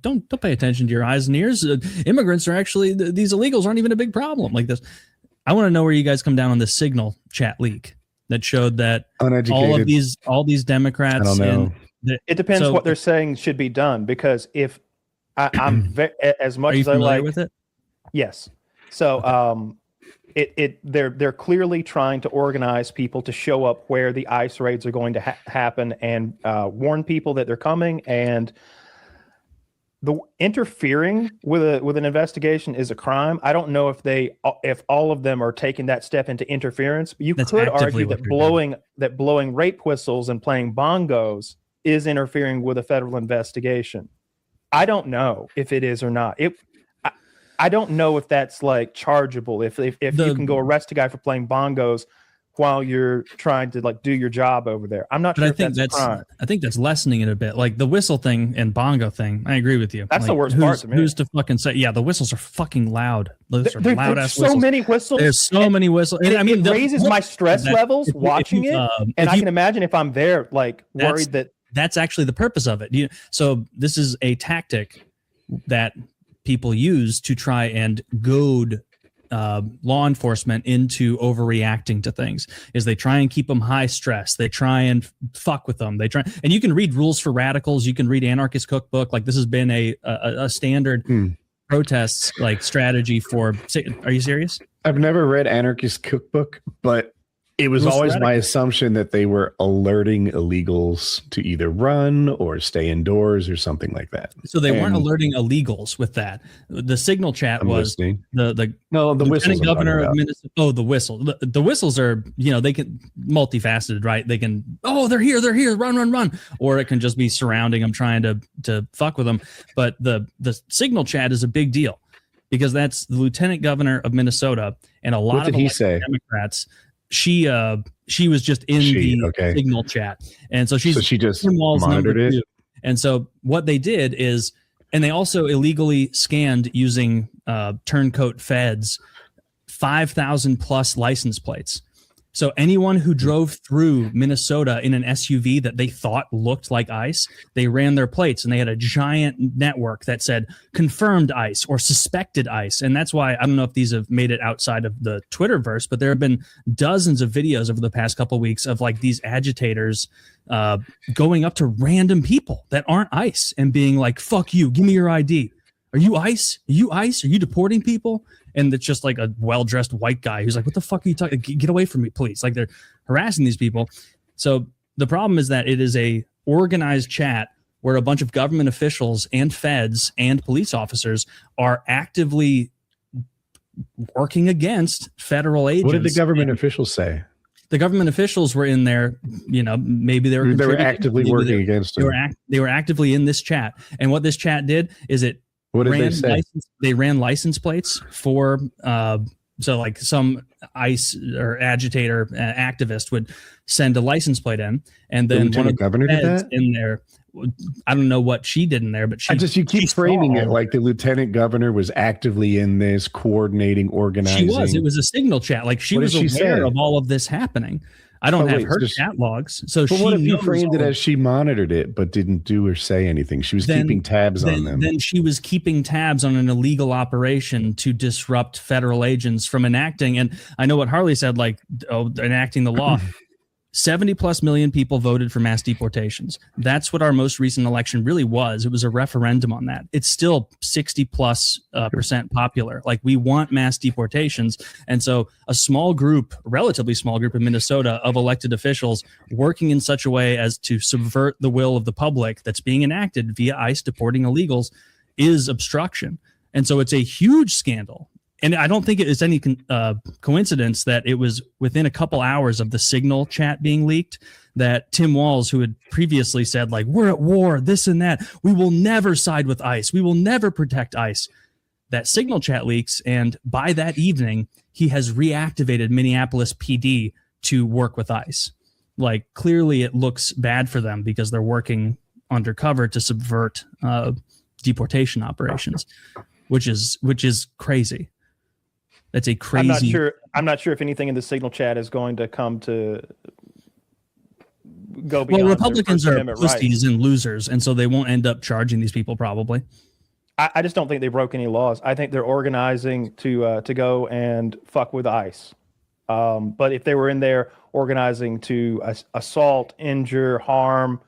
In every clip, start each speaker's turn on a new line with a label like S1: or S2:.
S1: don't pay attention to your eyes and ears. Immigrants are actually these illegals aren't even a big problem like this. I want to know where you guys come down on the Signal chat leak that showed that all these Democrats.
S2: I don't know.
S3: It depends what they're saying should be done, because if I'm as much as I like
S1: with it.
S3: Yes. So they're clearly trying to organize people to show up where the ICE raids are going to happen and warn people that they're coming. And the interfering with an investigation is a crime. I don't know if all of them are taking that step into interference. You could argue that blowing rape whistles and playing bongos is interfering with a federal investigation. I don't know if it is or not. I don't know if that's like chargeable. If you can go arrest a guy for playing bongos while you're trying to like do your job over there. I'm not sure.
S1: I think that's lessening it a bit. Like the whistle thing and bongo thing. I agree with you.
S3: That's the worst part to me.
S1: Who's to fucking say? Yeah, the whistles are fucking loud. Those are loud ass
S3: whistles. So many whistles.
S1: There's so many whistles.
S3: And it raises my stress levels watching it. And I can imagine if I'm there, like worried that.
S1: That's actually the purpose of it. So this is a tactic that people use to try and goad law enforcement into overreacting to things. Is they try and keep them high stress. They try and fuck with them. And you can read Rules for Radicals. You can read Anarchist Cookbook. Like this has been a standard protests like strategy for. Are you serious?
S2: I've never read Anarchist Cookbook, but it was always my assumption that they were alerting illegals to either run or stay indoors or something like that.
S1: So they weren't alerting illegals with that. The Signal chat was the
S2: Lieutenant
S1: Governor of Minnesota. Oh, the whistle. The whistles are, they can multifaceted, right? They can, they're here, run. Or it can just be surrounding them, trying to fuck with them. But the Signal chat is a big deal because that's the Lieutenant Governor of Minnesota and a lot of Democrats. She was just in the Signal chat, and so she
S2: just monitored it.
S1: And so what they did is, and they also illegally scanned using turncoat feds 5,000 plus license plates. So anyone who drove through Minnesota in an SUV that they thought looked like ICE, they ran their plates and they had a giant network that said confirmed ICE or suspected ICE. And that's why, I don't know if these have made it outside of the Twitterverse, but there have been dozens of videos over the past couple of weeks of like these agitators going up to random people that aren't ICE and being like, fuck you, give me your ID. Are you ICE? Are you ICE? Are you deporting people? And it's just like a well-dressed white guy who's like, what the fuck are you talking? Get away from me, please. Like they're harassing these people. So the problem is that it is a organized chat where a bunch of government officials and feds and police officers are actively working against federal agents.
S2: What did the government officials say?
S1: The government officials were in there, maybe they were
S2: actively working against them.
S1: They were actively in this chat. And what this chat did is they ran license plates for so like some ICE or agitator activist would send a license plate in, and then one of the
S2: governor did that
S1: in there. I don't know what she did in there, but you
S2: keep framing it like the lieutenant governor was actively in this, coordinating, organizing.
S1: She was. It was a Signal chat. Like she was aware of all of this happening. I don't have her chat logs. So
S2: what if you framed it as she monitored it but didn't do or say anything? She was keeping tabs on them.
S1: Then she was keeping tabs on an illegal operation to disrupt federal agents from enacting. And I know what Harley said, like, enacting the law. 70 plus million people voted for mass deportations. That's what our most recent election really was. It was a referendum on that. It's still 60 plus percent popular. Like we want mass deportations. And so a relatively small group in Minnesota of elected officials working in such a way as to subvert the will of the public that's being enacted via ICE deporting illegals is obstruction. And so it's a huge scandal. And I don't think it is any coincidence that it was within a couple hours of the Signal chat being leaked that Tim Walz, who had previously said, like, we're at war, this and that, we will never side with ICE, we will never protect ICE, that Signal chat leaks. And by that evening, he has reactivated Minneapolis PD to work with ICE. Like, clearly it looks bad for them because they're working undercover to subvert deportation operations, which is crazy. That's a crazy.
S3: I'm not sure if anything in the Signal chat is going to come to go beyond.
S1: Well, Republicans are
S3: Amendment
S1: pussies and losers, and so they won't end up charging these people probably.
S3: I just don't think they broke any laws. I think they're organizing to go and fuck with ICE. But if they were in there organizing to assault, injure, harm,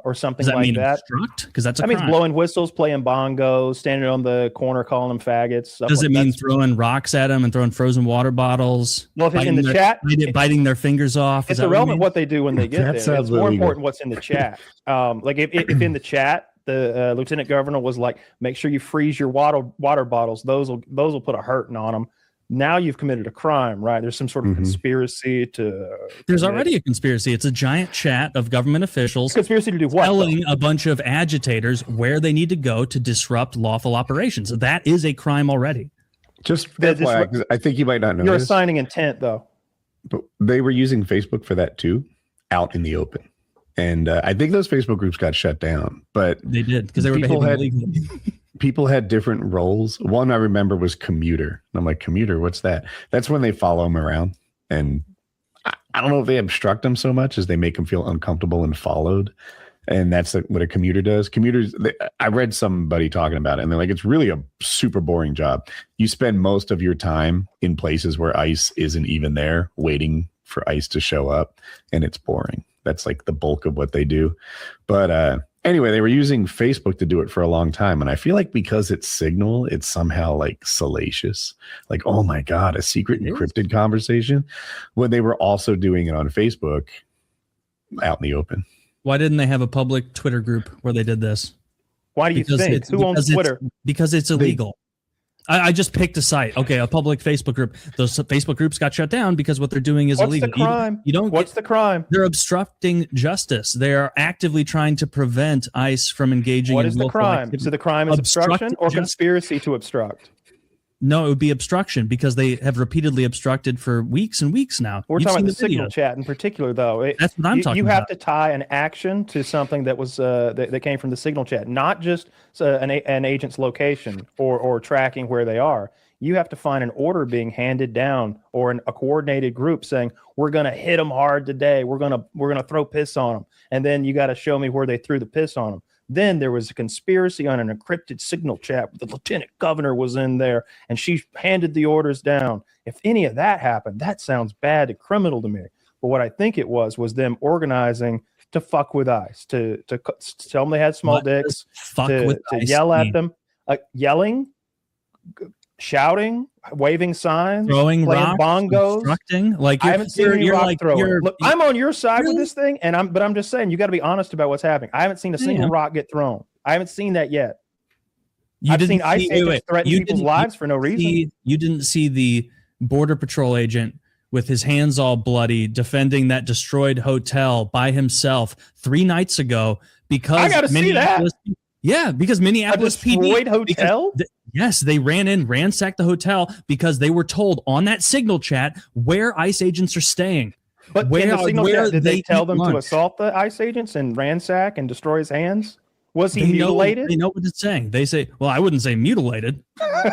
S3: or something like that,
S1: because that's a crime.
S3: Means blowing whistles, playing bongos, standing on the corner calling them faggots.
S1: Does it mean throwing rocks at them and throwing frozen water bottles?
S3: Well, if it's in the chat,
S1: biting their fingers off.
S3: It's irrelevant what they do when they get there. It's more important what's in the chat. Like if in the chat, the lieutenant governor was like, make sure you freeze your water bottles. Those will put a hurting on them. Now you've committed a crime, right? There's some sort of conspiracy to.
S1: There's already a conspiracy. It's a giant chat of government officials.
S3: Conspiracy to do what?
S1: Telling a bunch of agitators where they need to go to disrupt lawful operations. That is a crime already.
S2: Just FYI, I think you might not know.
S3: You're assigning intent, though.
S2: But they were using Facebook for that too, out in the open. And I think those Facebook groups got shut down. But
S1: they did because they were behaving illegally.
S2: People had different roles. One I remember was commuter. And I'm like, commuter, what's that? That's when they follow them around. And I don't know if they obstruct them so much as they make them feel uncomfortable and followed. And that's what a commuter does. Commuters, I read somebody talking about it, and they're like, it's really a super boring job. You spend most of your time in places where ICE isn't even there, waiting for ICE to show up, and it's boring. That's like the bulk of what they do. But anyway, they were using Facebook to do it for a long time. And I feel like because it's Signal, it's somehow like salacious. Like, oh my God, a secret encrypted conversation. When they were also doing it on Facebook out in the open.
S1: Why didn't they have a public Twitter group where they did this?
S3: Why do you think? Who owns Twitter?
S1: Because it's illegal. I just picked a site. Okay, a public Facebook group. Those Facebook groups got shut down because what they're doing is illegal.
S3: What's the crime? What's the crime?
S1: They're obstructing justice. They are actively trying to prevent ICE from engaging.
S3: What is the crime? Activity. So the crime is obstruction or conspiracy to obstruct?
S1: No, it would be obstruction because they have repeatedly obstructed for weeks and weeks now.
S3: We're talking about the Signal chat in particular, though.
S1: That's what I'm talking about.
S3: You have to tie an action to something that was that came from the Signal chat, not just an agent's location or tracking where they are. You have to find an order being handed down or a coordinated group saying, we're going to hit them hard today. We're going to throw piss on them. And then you got to show me where they threw the piss on them. Then there was a conspiracy on an encrypted Signal chat. The lieutenant governor was in there, and she handed the orders down. If any of that happened, that sounds bad and criminal to me. But what I think it was them organizing to fuck with ICE, to tell them they had small dicks, to yell at them, yelling, shouting, waving signs,
S1: throwing
S3: playing
S1: rocks,
S3: bongos,
S1: obstructing. Like
S3: I haven't seen any rock throwing. Look, I'm on your side with this thing, but I'm just saying you got to be honest about what's happening. I haven't seen a single rock get thrown. I haven't seen that yet. I've seen ICE agents threaten people's lives for no reason.
S1: You didn't see the Border Patrol agent with his hands all bloody defending that destroyed hotel by himself 3 nights ago because
S3: I got to see that.
S1: Yeah, because Minneapolis
S3: destroyed hotel.
S1: Yes, they ransacked the hotel because they were told on that Signal chat where ICE agents are staying.
S3: But in the Signal chat, did they tell them to assault the ICE agents and ransack and destroy his hands? Was he mutilated?
S1: They know what it's saying. They say, well, I wouldn't say mutilated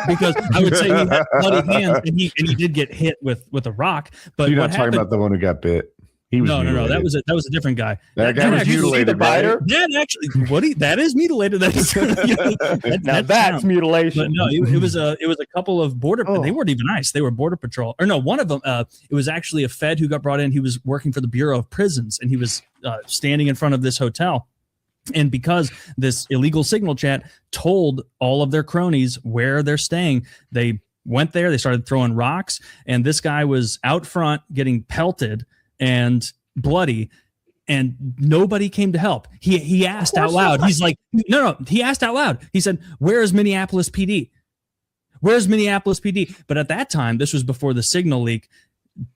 S1: because I would say he had bloody hands and he did get hit with a rock. But
S2: you're not talking about the one who got bit.
S1: No. That was a different guy.
S2: That guy was mutilated.
S1: That is mutilated.
S3: That's mutilation.
S1: But no, it was a couple of border. They weren't even ICE. They were Border Patrol. Or no, one of them. It was actually a Fed who got brought in. He was working for the Bureau of Prisons, and he was standing in front of this hotel. And because this illegal Signal chat told all of their cronies where they're staying, they went there. They started throwing rocks, and this guy was out front getting pelted and bloody, and nobody came to help. He asked out loud. He's like, no. He asked out loud. He said, "Where's Minneapolis PD? Where's Minneapolis PD?" But at that time, this was before the Signal leak.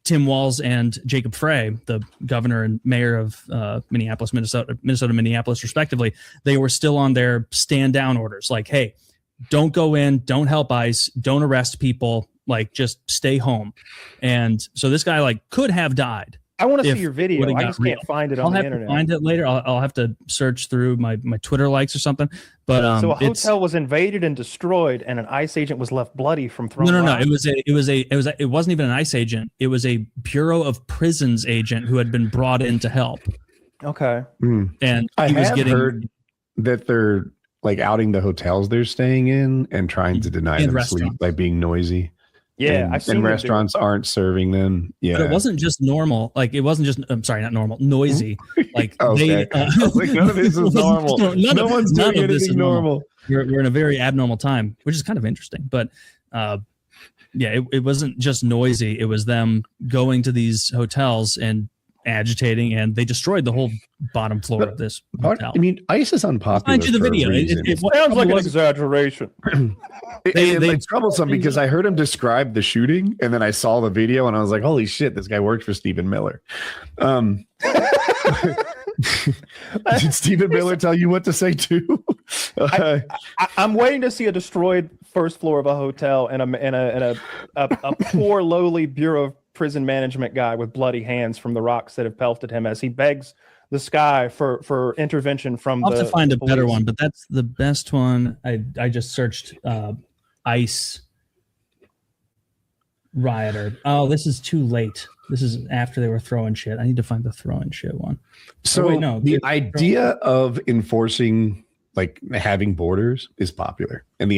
S1: Tim Walz and Jacob Frey, the governor and mayor of Minneapolis, Minneapolis, respectively, they were still on their stand down orders. Like, hey, don't go in, don't help ICE, don't arrest people, like just stay home. And so this guy could have died.
S3: I want to see your video. I just can't find it on the internet.
S1: I'll have to find it later. I'll have to search through my Twitter likes or something. But
S3: so a hotel was invaded and destroyed, and an ICE agent was left bloody from throwing.
S1: No. It wasn't even an ICE agent. It was a Bureau of Prisons agent who had been brought in to help.
S3: Okay.
S1: And
S2: I
S1: he was
S2: have
S1: getting
S2: heard that they're like outing the hotels they're staying in and trying to deny
S1: in
S2: them sleep
S1: restaurants.
S2: by being noisy.
S3: Yeah,
S2: and,
S3: I've seen
S2: and
S3: them do it.
S2: restaurants aren't serving them. Yeah,
S1: But it wasn't just normal. Like it wasn't just. I'm sorry, not normal. Noisy. Like
S2: okay.
S1: they.
S2: I was like, none of this is normal. No one's doing anything normal.
S1: We're in a very abnormal time, which is kind of interesting. But yeah, it wasn't just noisy. It was them going to these hotels and agitating, and they destroyed the whole bottom floor of this hotel.
S2: I mean, ICE is unpopular.
S1: I'll find you the
S2: for a
S1: video.
S2: reason.
S3: It sounds like an exaggeration.
S2: It's troublesome because I heard him describe the shooting, and then I saw the video, and I was like, "Holy shit, this guy worked for Stephen Miller." Did Stephen Miller tell you what to say too?
S3: I'm waiting to see a destroyed first floor of a hotel and a poor lowly Bureau of Prison Management guy with bloody hands from the rocks that have pelted him as he begs the sky for intervention from
S1: I'll
S3: the
S1: have to find a better
S3: police.
S1: one, but that's the best one. I just searched ICE rioter. Oh, this is too late. This is after they were throwing shit. I need to find the throwing shit one.
S2: So
S1: wait, no,
S2: the idea of enforcing, like having borders, is popular, and the